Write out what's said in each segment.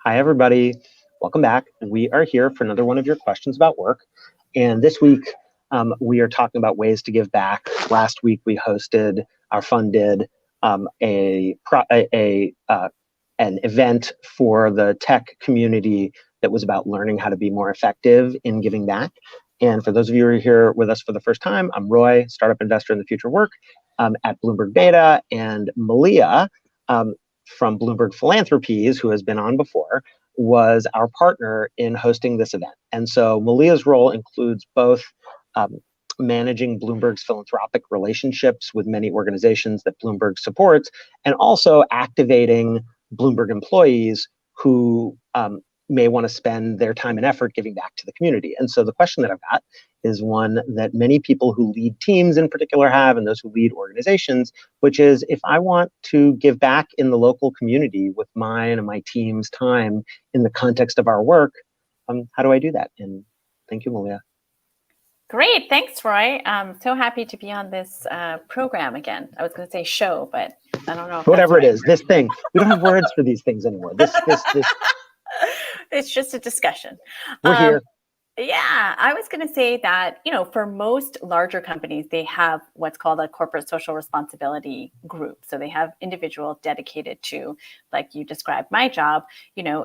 Hi, everybody. Welcome back. We are here for another one of your questions about work. And this week, we are talking about ways to give back. Last week, we hosted, our fund did an event for the tech community that was about learning how to be more effective in giving back. And for those of you who are here with us for the first time, I'm Roy, startup investor in the future work at Bloomberg Beta, and Malia from Bloomberg Philanthropies, who has been on before, was our partner in hosting this event. And so Malia's role includes both managing Bloomberg's philanthropic relationships with many organizations that Bloomberg supports, and also activating Bloomberg employees who may want to spend their time and effort giving back to the community. And so the question that I've got is one that many people who lead teams in particular have, and those who lead organizations, which is, if I want to give back in the local community with mine and my team's time in the context of our work, how do I do that? And thank you, Malia. Great. Thanks, Roy. I'm so happy to be on this program again. I was going to say show, but I don't know. Whatever it is, this thing. We don't have words for these things anymore. This. It's just a discussion. We're here. Yeah, I was going to say that, for most larger companies, they have what's called a corporate social responsibility group. So they have individuals dedicated to, like you described my job,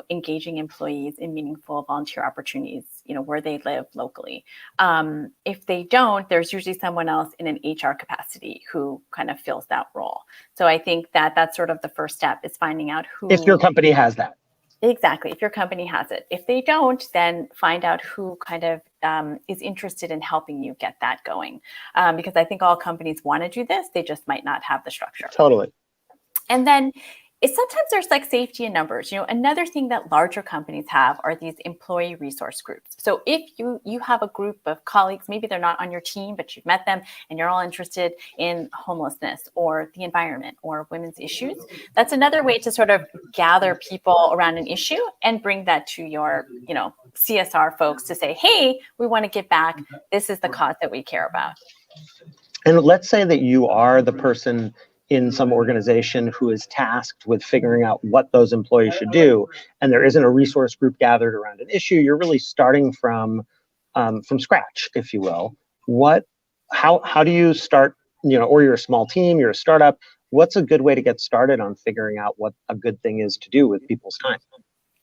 engaging employees in meaningful volunteer opportunities, where they live locally. If they don't, there's usually someone else in an HR capacity who kind of fills that role. So I think that that's sort of the first step, is finding out who. If your company has that. Exactly. If your company has it. If they don't, then find out who kind of is interested in helping you get that going. Because I think all companies want to do this. They just might not have the structure. Totally. And then sometimes there's like safety in numbers. Another thing that larger companies have are these employee resource groups. So if you have a group of colleagues, maybe they're not on your team, but you've met them and you're all interested in homelessness or the environment or women's issues, that's another way to sort of gather people around an issue and bring that to your, CSR folks to say, hey, we want to give back. This is the cause that we care about. And let's say that you are the person in some organization who is tasked with figuring out what those employees should do, and there isn't a resource group gathered around an issue. You're really starting from scratch, if you will. How do you start? Or you're a small team, you're a startup. What's a good way to get started on figuring out what a good thing is to do with people's time?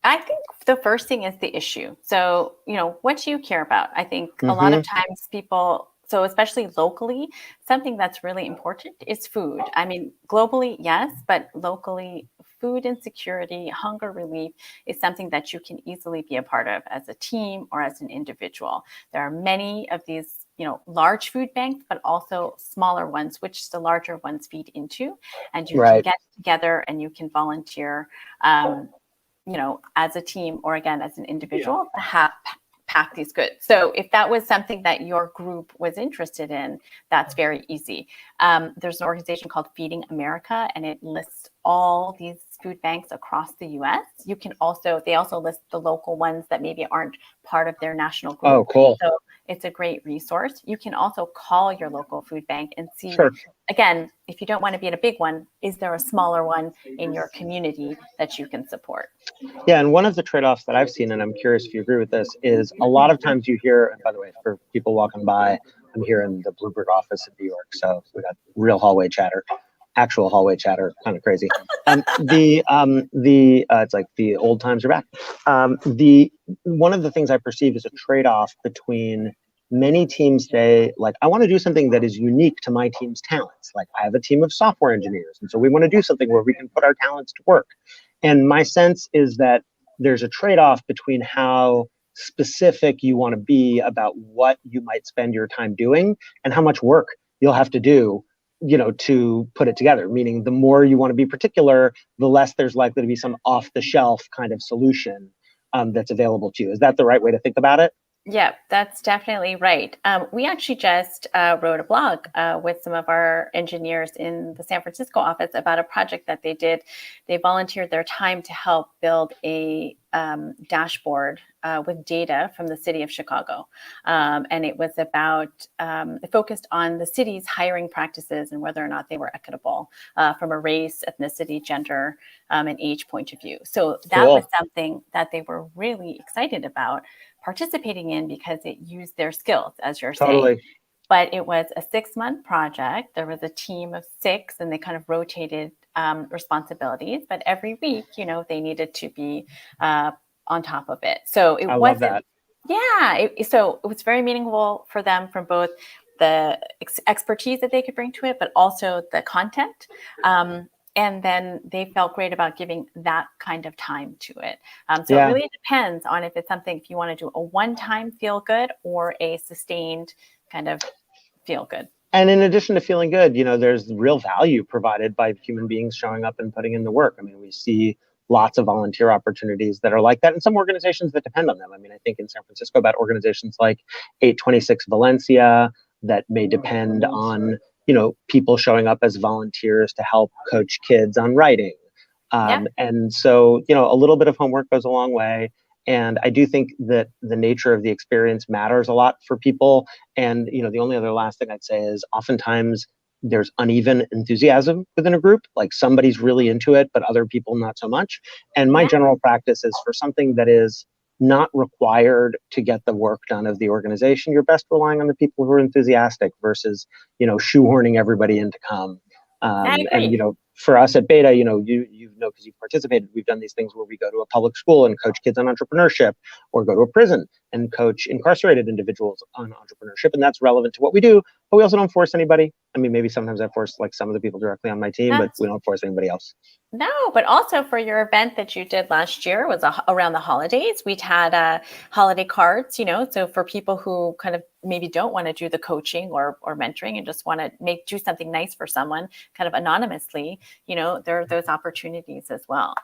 I think the first thing is the issue. So, what do you care about? I think a lot of times people. So especially locally, something that's really important is food. I mean, globally, yes, but locally, food insecurity, hunger relief is something that you can easily be a part of as a team or as an individual. There are many of these, large food banks, but also smaller ones, which the larger ones feed into. And you can get together and you can volunteer, as a team or again, as an individual to pack these goods. So if that was something that your group was interested in, that's very easy. There's an organization called Feeding America, and it lists all these food banks across the US. They also list the local ones that maybe aren't part of their national group. Oh, cool. So it's a great resource. You can also call your local food bank and see, again, if you don't want to be at a big one, is there a smaller one in your community that you can support? Yeah, and one of the trade-offs that I've seen, and I'm curious if you agree with this, is a lot of times you hear, and by the way, for people walking by, I'm here in the Bloomberg office in New York, so we got real hallway chatter. Actual hallway chatter, kind of crazy. It's like the old times are back. One of the things I perceive is a trade-off between many teams say, like, I want to do something that is unique to my team's talents. Like, I have a team of software engineers, and so we want to do something where we can put our talents to work. And my sense is that there's a trade-off between how specific you want to be about what you might spend your time doing and how much work you'll have to do to put it together. Meaning, the more you want to be particular, the less there's likely to be some off-the-shelf kind of solution that's available to you. Is that the right way to think about it? Yeah, that's definitely right. We actually just wrote a blog with some of our engineers in the San Francisco office about a project that they did. They volunteered their time to help build a dashboard with data from the city of Chicago. And it was about, it focused on the city's hiring practices and whether or not they were equitable from a race, ethnicity, gender, and age point of view. So that was something that they were really excited about participating in because it used their skills, as you're saying. But it was a 6-month project. There was a team of 6, and they kind of rotated responsibilities. But every week, they needed to be on top of it. So it wasn't. Love that. Yeah. So it was very meaningful for them from both the expertise that they could bring to it, but also the content. And then they felt great about giving that kind of time to it. So it really depends on if it's something, if you want to do a one-time feel good or a sustained kind of feel good. And in addition to feeling good, there's real value provided by human beings showing up and putting in the work. I mean, we see lots of volunteer opportunities that are like that, and some organizations that depend on them. I mean, I think in San Francisco about organizations like 826 Valencia that may depend on people showing up as volunteers to help coach kids on writing. And so, a little bit of homework goes a long way. And I do think that the nature of the experience matters a lot for people. And, the only other last thing I'd say is oftentimes there's uneven enthusiasm within a group. Like somebody's really into it, but other people not so much. And my general practice is for something that is not required to get the work done of the organization, you're best relying on the people who are enthusiastic versus, shoehorning everybody in to come. And, for us at Beta, because you've participated, we've done these things where we go to a public school and coach kids on entrepreneurship, or go to a prison and coach incarcerated individuals on entrepreneurship. And that's relevant to what we do, but we also don't force anybody. I mean, maybe sometimes I force like some of the people directly on my team, but we don't force anybody else. No, but also for your event that you did last year was around the holidays. We'd had holiday cards, so for people who kind of maybe don't want to do the coaching or mentoring and just want to do something nice for someone kind of anonymously, there are those opportunities as well.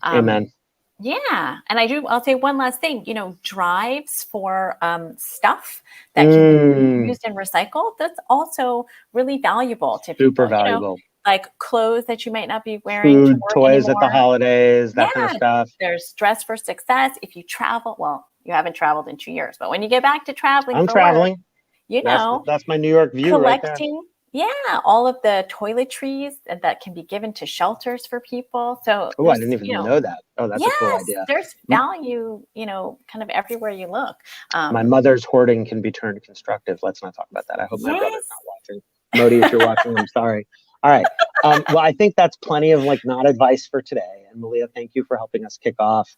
Amen. Yeah. And I'll say one last thing, drives for stuff that can be used and recycled. That's also really valuable to people. Super valuable. Like clothes that you might not be wearing. Food, toys anymore. At the holidays, that kind of stuff. There's Dress for Success. If you travel, well, you haven't traveled in 2 years, but when you get back to traveling, I'm traveling. Work, that's my New York view collecting, right there. Yeah, all of the toiletries that can be given to shelters for people. So I didn't even know that. Oh, that's a cool idea. There's value, kind of everywhere you look. My mother's hoarding can be turned constructive. Let's not talk about that. I hope my brother's not watching. Modi, if you're watching, I'm sorry. All right. Well, I think that's plenty of not advice for today. And Malia, thank you for helping us kick off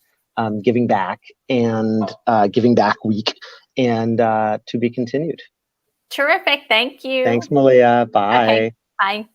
Giving Back and Giving Back Week, and to be continued. Terrific. Thank you. Thanks, Malia. Bye. Okay. Bye.